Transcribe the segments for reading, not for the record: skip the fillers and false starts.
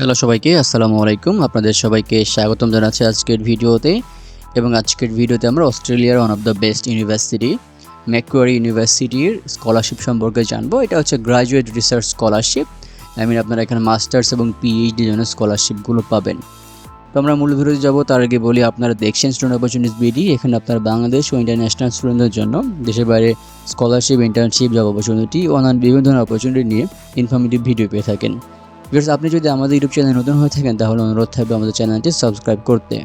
Hello সবাইকে, আসসালামু আলাইকুম। আপনাদের সবাইকে স্বাগতম জানাচ্ছি আজকের ভিডিওতে। এবং আজকের ভিডিওতে আমরা অস্ট্রেলিয়ার one of the best university Macquarie ইউনিভার্সিটির স্কলারশিপ সম্পর্কে জানবো। এটা হচ্ছে গ্র্যাজুয়েট রিসার্চ স্কলারশিপ। আপনারা এখানে মাস্টার্স এবং পিএইচডির জন্য স্কলারশিপগুলো পাবেন। তো আমরা মূল ভিডিওতে যাবো, তার আগে বলি আপনারা দেখছেন স্টুডেন্ট অপরচুনিটিস বিডি। এখানে আপনার বাংলাদেশ ও ইন্টারন্যাশনাল স্টুডেন্টদের জন্য দেশের বাইরে স্কলারশিপ, ইন্টার্নশিপ, জব অপরচুনিটি ও অন্যান্য বিভিন্ন ধরনের অপরচুনিটি নিয়ে ইনফরমেটিভ ভিডিও পেয়ে থাকেন। ভিউয়ার্স, আপনি যদি আমাদের ইউটিউব চ্যানেলে নতুন হয়ে থাকেন তাহলে অনুরোধ থাকবে আমাদের চ্যানেলটি সাবস্ক্রাইব করতে।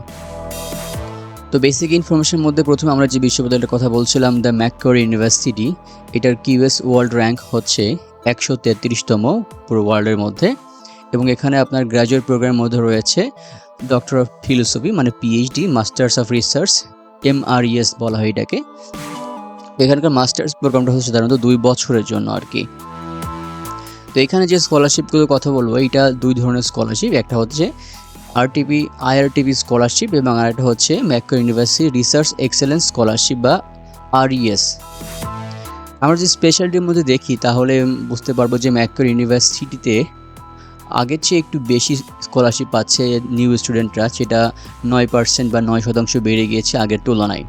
তো বেসিক ইনফরমেশনের মধ্যে প্রথমে আমরা যে বিশ্ববিদ্যালয়ের কথা বলছিলাম, দ্য ম্যাকুয়ারি ইউনিভার্সিটি, এটার কিউএস ওয়ার্ল্ড র্যাঙ্ক হচ্ছে 133তম পুরো ওয়ার্ল্ডের মধ্যে। এবং এখানে আপনার গ্র্যাজুয়েট প্রোগ্রামের মধ্যে রয়েছে ডক্টর অফ ফিলোসফি মানে PhD, masters of research MRES বলা হয় এটাকে। এখানকার মাস্টার্স প্রোগ্রামটা হচ্ছে সাধারণত 2 বছরের জন্য আর কি। তো এখানে যে স্কলারশিপগুলোর কথা বলবো, এটা 2 ধরনের স্কলারশিপ। একটা হচ্ছে IRTP স্কলারশিপ এবং আরেকটা হচ্ছে ম্যাকুয়ারি ইউনিভার্সিটি রিসার্চ এক্সেলেন্স স্কলারশিপ বা RES। আমরা যে স্পেশালিটির মধ্যে দেখি তাহলে বুঝতে পারবো যে ম্যাকুয়ারি ইউনিভার্সিটিতে আগের চেয়ে একটু বেশি স্কলারশিপ পাচ্ছে নিউ স্টুডেন্টরা, যেটা 9% বা 9% বেড়ে গিয়েছে আগের তুলনায়।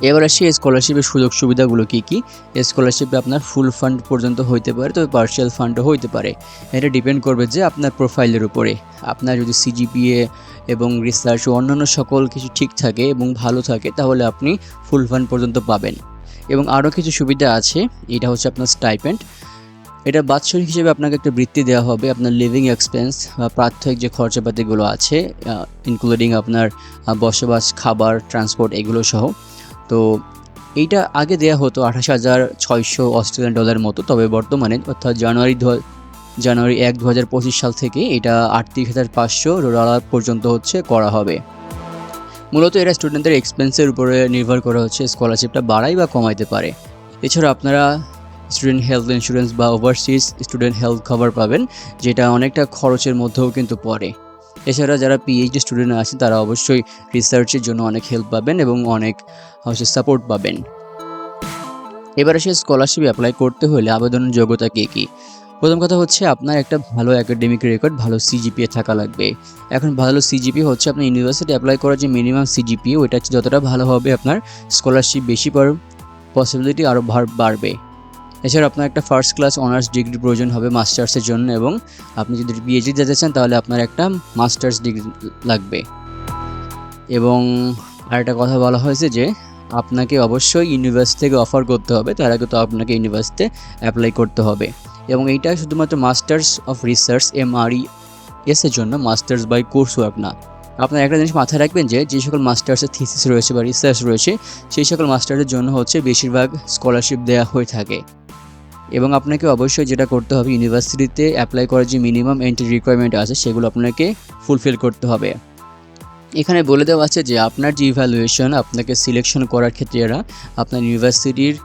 এবার আসি স্কলারশিপের সুযোগ সুবিধাগুলো কী কী। স্কলারশিপে আপনার ফুল ফান্ড পর্যন্ত হইতে পারে, তবে পার্শিয়াল ফান্ডও হইতে পারে। এটা ডিপেন্ড করবে যে আপনার প্রোফাইলের উপরে। আপনার যদি CGPA এবং রিসার্চ ও অন্যান্য সকল কিছু ঠিক থাকে এবং ভালো থাকে তাহলে আপনি ফুল ফান্ড পর্যন্ত পাবেন। এবং আরও কিছু সুবিধা আছে, এটা হচ্ছে আপনার স্টাইপেন্ড। এটা বাৎসরিক হিসেবে আপনাকে একটা বৃত্তি দেওয়া হবে আপনার লিভিং এক্সপেন্স বা প্রাত্যহিক যে খরচাপাতিগুলো আছে, ইনক্লুডিং আপনার বসবাস, খাবার, ট্রান্সপোর্ট এগুলো সহ। তো এইটা আগে দেয়া হতো 28,600 অস্ট্রেলিয়ান ডলার মতো, তবে বর্তমানে অর্থাৎ জানুয়ারি 1, 2025 সাল থেকে এটা 38,500 ডলার পর্যন্ত করা হবে। মূলত এরা স্টুডেন্টদের এক্সপেন্সের উপরে নির্ভর করে স্কলারশিপটা বাড়াই বা কমাইতে পারে। এছাড়া আপনারা স্টুডেন্ট হেলথ ইন্স্যুরেন্স বা ওভারসিজ স্টুডেন্ট হেলথ কভার পাবেন, যেটা অনেকটা খরচের মধ্যেও কিন্তু পড়ে। এছাড়া যারা পিএইচডি স্টুডেন্ট আছেন তারা অবশ্যই রিসার্চের জন্য অনেক হেল্প পাবেন এবং অনেক সাপোর্ট পাবেন। এবার এসে স্কলারশিপ অ্যাপ্লাই করতে হলে আবেদনের যোগ্যতা কী। প্রথম কথা হচ্ছে আপনার একটা ভালো একাডেমিক রেকর্ড, ভালো CGPA থাকা লাগবে। এখন ভালো CGPA হচ্ছে আপনার ইউনিভার্সিটি অ্যাপ্লাই করার যে মিনিমাম CGPA, ওইটা যতটা ভালো হবে আপনার স্কলারশিপ বেশি পসিবিলিটি আরও বাড়বে। এছাড়া আপনার একটা ফার্স্ট ক্লাস অনার্স ডিগ্রি প্রয়োজন হবে মাস্টার্সের জন্য, এবং আপনি যদি পিএইচডি যেতে চান তাহলে আপনার একটা মাস্টার্স ডিগ্রি লাগবে। এবং আরেকটা কথা বলা হয়েছে যে আপনাকে অবশ্যই ইউনিভার্সিটি থেকে অফার করতে হবে, তার আগে তো আপনাকে ইউনিভার্সিটিতে অ্যাপ্লাই করতে হবে। এবং এইটা শুধুমাত্র মাস্টার্স অফ রিসার্চ MRES এর জন্য, মাস্টার্স বাই কোর্স ওয়ার্ক না। আপনার একটা জিনিস মাথায় রাখবেন যে সকল মাস্টার্সের থিসিস রয়েছে বা রিসার্চ রয়েছে, সেই সকল মাস্টার্সের জন্য বেশিরভাগ স্কলারশিপ দেওয়া হয়ে থাকে। এবং আপনাকে অবশ্যই যেটা করতে হবে, ইউনিভার্সিটিতে অ্যাপ্লাই করার যে মিনিমাম এন্ট্রি রিকোয়ারমেন্ট আছে সেগুলো আপনাকে ফুলফিল করতে হবে। এখানে বলে দেওয়া আছে যে আপনার যে ইভ্যালুয়েশন, আপনাকে সিলেকশন করার ক্ষেত্রে এরা আপনার ইউনিভার্সিটির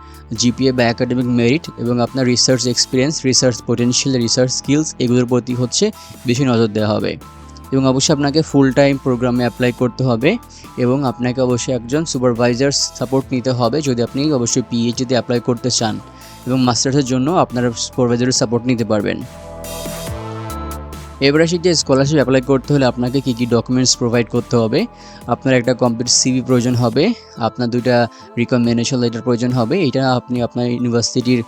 GPA বা একাডেমিক মেরিট এবং আপনার research experience, research potential, research skills এগুলোর প্রতি বেশি নজর দেওয়া হবে। এবং অবশ্যই আপনাকে ফুল টাইম প্রোগ্রামে অ্যাপ্লাই করতে হবে এবং আপনাকে অবশ্যই একজন সুপারভাইজার সাপোর্ট নিতে হবে যদি আপনি অবশ্যই পিএইচডিতে অ্যাপ্লাই করতে চান। এবং মাস্টার্সের জন্য আপনারা সুপারভাইজারের সাপোর্ট নিতে পারবেন। এবার আসি যে স্কলারশিপ অ্যাপ্লাই করতে হলে আপনাকে কী ডকুমেন্টস প্রোভাইড করতে হবে। আপনার একটা কমপ্লিট CV প্রয়োজন হবে, আপনার 2টা রিকমেন্ডেশন লেটার প্রয়োজন হবে। এটা আপনি আপনার ইউনিভার্সিটির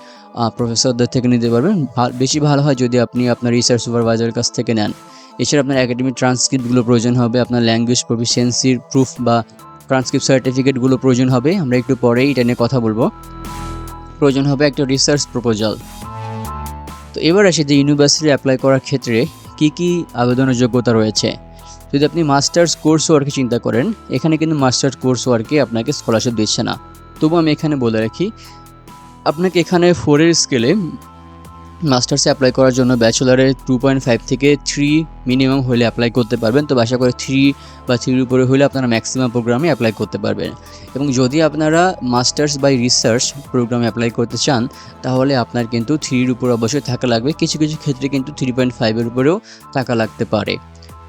প্রফেসরদের থেকে নিতে পারবেন। বেশি ভালো হয় যদি আপনি আপনার রিসার্চ সুপারভাইজারের কাছ থেকে নেন। এছাড়া আপনার একাডেমিক ট্রান্সক্রিপ্টগুলো প্রয়োজন হবে, আপনার ল্যাঙ্গুয়েজ প্রফিসিয়েন্সির প্রুফ বা ট্রান্সক্রিপ্ট সার্টিফিকেটগুলো প্রয়োজন হবে। আমরা একটু পরেই এটা নিয়ে কথা বলবো। প্রয়োজন হবে একটা রিসার্চ প্রপোজাল। তো এবার আসে যে ইউনিভার্সিটি অ্যাপ্লাই করার ক্ষেত্রে কী আবেদনের যোগ্যতা রয়েছে। যদি আপনি মাস্টার্স কোর্স ওয়ার্কে চিন্তা করেন, এখানে কিন্তু মাস্টার্স কোর্স ওয়ার্কে আপনাকে স্কলারশিপ দিচ্ছে না। তবু আমি এখানে বলে রাখি, আপনাকে এখানে 4-এর স্কেলে মাস্টার্সে অ্যাপ্লাই করার জন্য ব্যাচেলারে 2.5 থেকে 3 মিনিমাম হলে অ্যাপ্লাই করতে পারবেন। তো আশা করে 3 বা 3-এর উপরে হলে আপনারা ম্যাক্সিমাম প্রোগ্রামে অ্যাপ্লাই করতে পারবেন। এবং যদি আপনারা মাস্টার্স বাই রিসার্চ প্রোগ্রামে অ্যাপ্লাই করতে চান তাহলে আপনার কিন্তু 3-এর উপর অবশ্যই থাকা লাগবে। কিছু কিছু ক্ষেত্রে কিন্তু 3.5-এর উপরেও থাকা লাগতে পারে,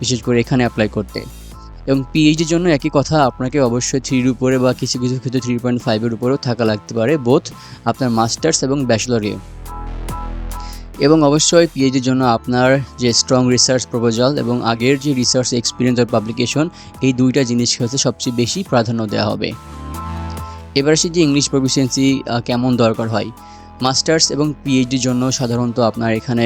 বিশেষ করে এখানে অ্যাপ্লাই করতে। এবং পিএইচডির জন্য একই কথা, আপনাকে অবশ্যই 3-এর উপরে বা কিছু কিছু ক্ষেত্রে 3.5-এর উপরেও থাকা লাগতে পারে, বোথ আপনার মাস্টার্স এবং ব্যাচেলরে। এবং অবশ্যই পিএইচডির জন্য আপনার যে স্ট্রং রিসার্চ প্রপোজাল এবং আগের যে রিসার্চ এক্সপিরিয়েন্স আর পাবলিকেশন, এই দুইটা জিনিস হচ্ছে সবচেয়ে বেশি প্রাধান্য দেওয়া হবে। এবার আসি যে ইংলিশ প্রফিসিয়েন্সি কেমন দরকার হয়। মাস্টার্স এবং পিএইচডির জন্য সাধারণত আপনার এখানে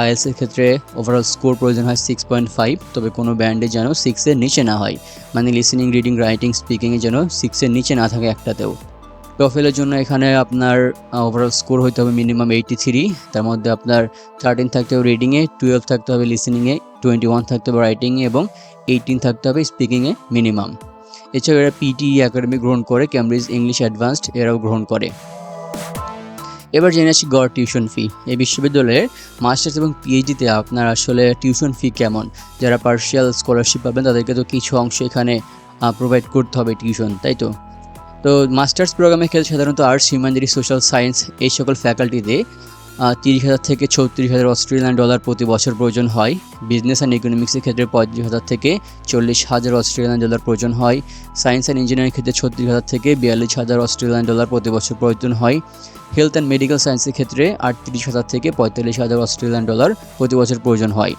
আইএলটিএসের ক্ষেত্রে ওভারঅল স্কোর প্রয়োজন হয় 6.5, তবে কোনো ব্যান্ডে যেন 6-এর নিচে না হয়, মানে লিসেনিং, রিডিং, রাইটিং, স্পিকিংয়ে যেন 6-এর নিচে না থাকে একটাতেও। টফেলের জন্য এখানে আপনার ওভারঅল স্কোর হতে হবে মিনিমাম 83, তার মধ্যে আপনার 13 থাকতে হবে রিডিংয়ে, 12 থাকতে হবে লিসেনিংয়ে, 21 থাকতে হবে রাইটিংয়ে এবং 18 থাকতে হবে স্পিকিংয়ে মিনিমাম। এছাড়াও এরা পিটিই একাডেমি গ্রহণ করে, ক্যামব্রিজ ইংলিশ অ্যাডভান্সড এরাও গ্রহণ করে। এবার জেনে আসি গড় টিউশন ফি। এই বিশ্ববিদ্যালয়ের মাস্টার্স এবং পিএইচডিতে আপনার আসলে টিউশন ফি কেমন। যারা পার্শিয়াল স্কলারশিপ পাবেন তাদেরকে তো কিছু অংশ এখানে প্রোভাইড করতে হবে টিউশন, তাই তো। তো মাস্টার্স প্রোগ্রামের ক্ষেত্রে সাধারণত আর্টস, হিউম্যানিটি, সোশ্যাল সায়েন্স এই সকল ফ্যাকাল্টিতে 30,000 থেকে 34,000 অস্ট্রেলিয়ান ডলার প্রতি বছর প্রয়োজন হয়। বিজনেস অ্যান্ড ইকোনমিক্সের ক্ষেত্রে 35,000 থেকে 40,000 অস্ট্রেলিয়ান ডলার প্রয়োজন হয়। সায়েন্স অ্যান্ড ইঞ্জিনিয়ারিং ক্ষেত্রে 36,000 থেকে 42,000 অস্ট্রেলিয়ান ডলার প্রতি বছর প্রয়োজন হয়। হেলথ অ্যান্ড মেডিকেল সায়েন্সের ক্ষেত্রে 38,000 থেকে 45,000 অস্ট্রেলিয়ান ডলার প্রতি বছর প্রয়োজন হয়।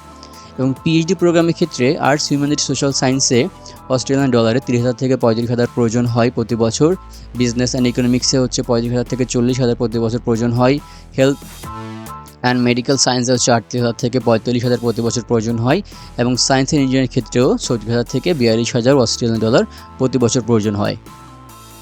এবং পিএইচডি প্রোগ্রামের ক্ষেত্রে আর্টস, হিউম্যানিটি, সোশ্যাল সায়েন্সে অস্ট্রেলিয়ান ডলারে 30,000 থেকে 35,000 প্রয়োজন হয় প্রতি বছর। বিজনেস অ্যান্ড ইকোনমিক্সে হচ্ছে 35,000 থেকে 40,000 প্রতি বছর প্রয়োজন হয়। হেলথ অ্যান্ড মেডিকেল সায়েন্সে হচ্ছে 38,000 থেকে 45,000 প্রতি বছর প্রয়োজন হয়। এবং সায়েন্স অ্যান্ড ইঞ্জিনিয়ারিং ক্ষেত্রেও 34,000 থেকে 42,000 অস্ট্রেলিয়ান ডলার প্রতি বছর প্রয়োজন হয়।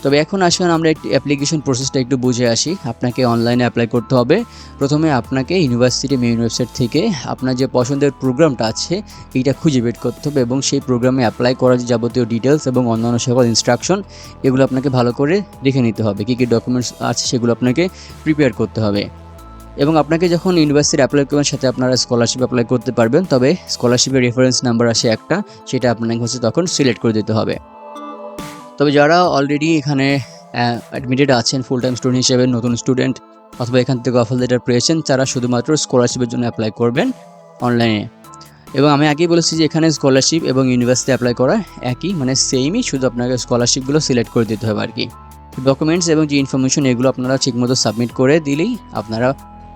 তবে এখন আসুন আমরা একটি অ্যাপ্লিকেশন প্রসেসটা একটু বুঝে আসি। আপনাকে অনলাইনে অ্যাপ্লাই করতে হবে। প্রথমে আপনাকে ইউনিভার্সিটি মেইন ওয়েবসাইট থেকে আপনার যে পছন্দের প্রোগ্রামটা আছে এইটা খুঁজে বের করতে হবে এবং সেই প্রোগ্রামে অ্যাপ্লাই করার যে যাবতীয় ডিটেলস এবং অন্যান্য সকল ইনস্ট্রাকশন এগুলো আপনাকে ভালো করে দেখে নিতে হবে। কী কী ডকুমেন্টস আছে সেগুলো আপনাকে প্রিপেয়ার করতে হবে। এবং আপনাকে যখন ইউনিভার্সিটি অ্যাপ্লাই করবেন সাথে আপনারা স্কলারশিপ অ্যাপ্লাই করতে পারবেন, তবে স্কলারশিপের রেফারেন্স নাম্বার আসে একটা, সেটা আপনাকে হচ্ছে তখন সিলেক্ট করে দিতে হবে। তবে যারা অলরেডি এখানে অ্যাডমিটেড আছেন ফুল টাইম স্টুডেন্ট হিসেবে, নতুন স্টুডেন্ট অথবা এখান থেকে অফার লেটার পেয়েছেন, তারা শুধুমাত্র স্কলারশিপের জন্য অ্যাপ্লাই করবেন অনলাইনে। এবং আমি আগেই বলেছি যে এখানে স্কলারশিপ এবং ইউনিভার্সিটি অ্যাপ্লাই করা একই, মানে সেমই, শুধু আপনাকে স্কলারশিপগুলো সিলেক্ট করে দিতে হবে আর কি। ডকুমেন্টস এবং যে ইনফরমেশন এগুলো আপনারা ঠিকমতো সাবমিট করে দিলেই আপনারা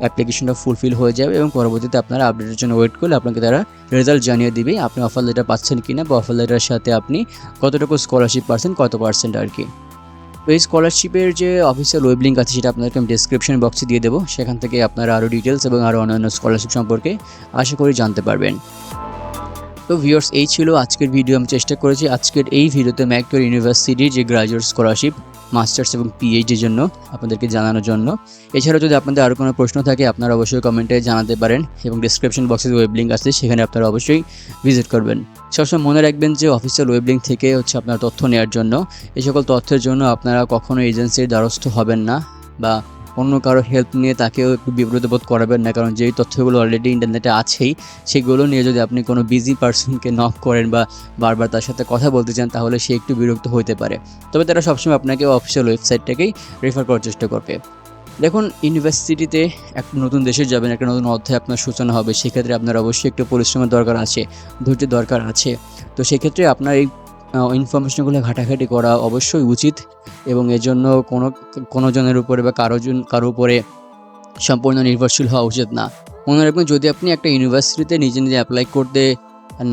অ্যাপ্লিকেশনটা ফুলফিল হয়ে যাবে এবং পরবর্তীতে আপনারা আপডেটের জন্য ওয়েট করলে আপনাকে তারা রেজাল্ট জানিয়ে দিবে আপনি অফার লেটার পাচ্ছেন কিনা বা অফার লেটারের সাথে আপনি কতটুকু স্কলারশিপ পাচ্ছেন, কত পার্সেন্ট আর কি। তো এই স্কলারশিপের যে অফিসিয়াল ওয়েব লিঙ্ক আছে সেটা আপনাদেরকে আমি ডেসক্রিপশন বক্সে দিয়ে দেবো, সেখান থেকে আপনারা আরও ডিটেলস এবং আরও অন্যান্য স্কলারশিপ সম্পর্কে আশা করি জানতে পারবেন। তো ভিউয়ার্স, এই ছিল আজকের ভিডিও। আমি চেষ্টা করেছি আজকের এই ভিডিওতে ম্যাককোয়ারি ইউনিভার্সিটির যে গ্রাজুয়েট স্কলারশিপ মাস্টার্স এবং পিএইচডির জন্য আপনাদেরকে জানানোর জন্য। এছাড়াও যদি আপনাদের আরও কোনো প্রশ্ন থাকে আপনারা অবশ্যই কমেন্টে জানাতে পারেন এবং ডিসক্রিপশন বক্সে ওয়েব লিঙ্ক আছে সেখানে আপনারা অবশ্যই ভিজিট করবেন। সবসময় মনে রাখবেন যে অফিসিয়াল ওয়েব লিঙ্ক থেকে হচ্ছে আপনার তথ্য নেওয়ার জন্য। এই সকল তথ্যের জন্য আপনারা কখনো এজেন্সির দ্বারস্থ হবেন না বা অন্য কারো হেল্প নিয়ে তাকেও একটু বিব্রত বোধ করাবেন না, কারণ যেই তথ্যগুলো অলরেডি ইন্টারনেটে আছেই সেগুলো নিয়ে যদি আপনি কোনো বিজি পার্সনকে নক করেন বা বারবার তার সাথে কথা বলতে চান তাহলে সে একটু বিরক্ত হতে পারে। তবে তারা সবসময় আপনাকে অফিসিয়াল ওয়েবসাইটটাকেই রেফার করার চেষ্টা করবে। দেখুন, ইউনিভার্সিটিতে একটা নতুন দেশে যাবেন, একটা নতুন অধ্যায় আপনার সূচনা হবে, সেক্ষেত্রে আপনার অবশ্যই একটু পরিশ্রমের দরকার আছে, ধৈর্যের দরকার আছে। তো সেক্ষেত্রে আপনার এই ইনফরমেশনগুলো ঘাটাঘাটি করা অবশ্যই উচিত এবং এজন্য কোনো জনের উপরে বা কারো উপরে সম্পূর্ণ নির্ভরশীল হওয়া উচিত না। মনে রাখবেন, যদি আপনি একটা ইউনিভার্সিটিতে নিজে নিজে অ্যাপ্লাই করতে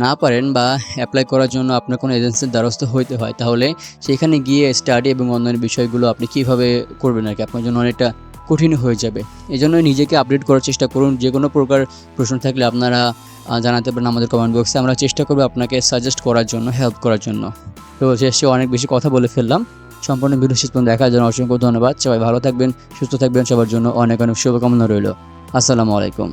না পারেন বা অ্যাপ্লাই করার জন্য আপনার কোনো এজেন্সির দ্বারস্থ হইতে হয়, তাহলে সেখানে গিয়ে স্টাডি এবং অন্যান্য বিষয়গুলো আপনি কীভাবে করবেন আর কি, আপনার জন্য অনেকটা কঠিন হয়ে যাবে। এই জন্য নিজেকে আপডেট করার চেষ্টা করুন। যে কোনো প্রকার প্রশ্ন থাকলে আপনারা জানাতে পারেন আমাদের কমেন্ট বক্সে, আমরা চেষ্টা করবো আপনাকে সাজেস্ট করার জন্য, হেল্প করার জন্য। তো শেষে অনেক বেশি কথা বলে ফেললাম। সম্পূর্ণ ভিডিও শেষ পর্যন্ত দেখার জন্য অসংখ্য ধন্যবাদ। সবাই ভালো থাকবেন, সুস্থ থাকবেন, সবার জন্য অনেক অনেক শুভকামনা রইল। আসসালামু আলাইকুম।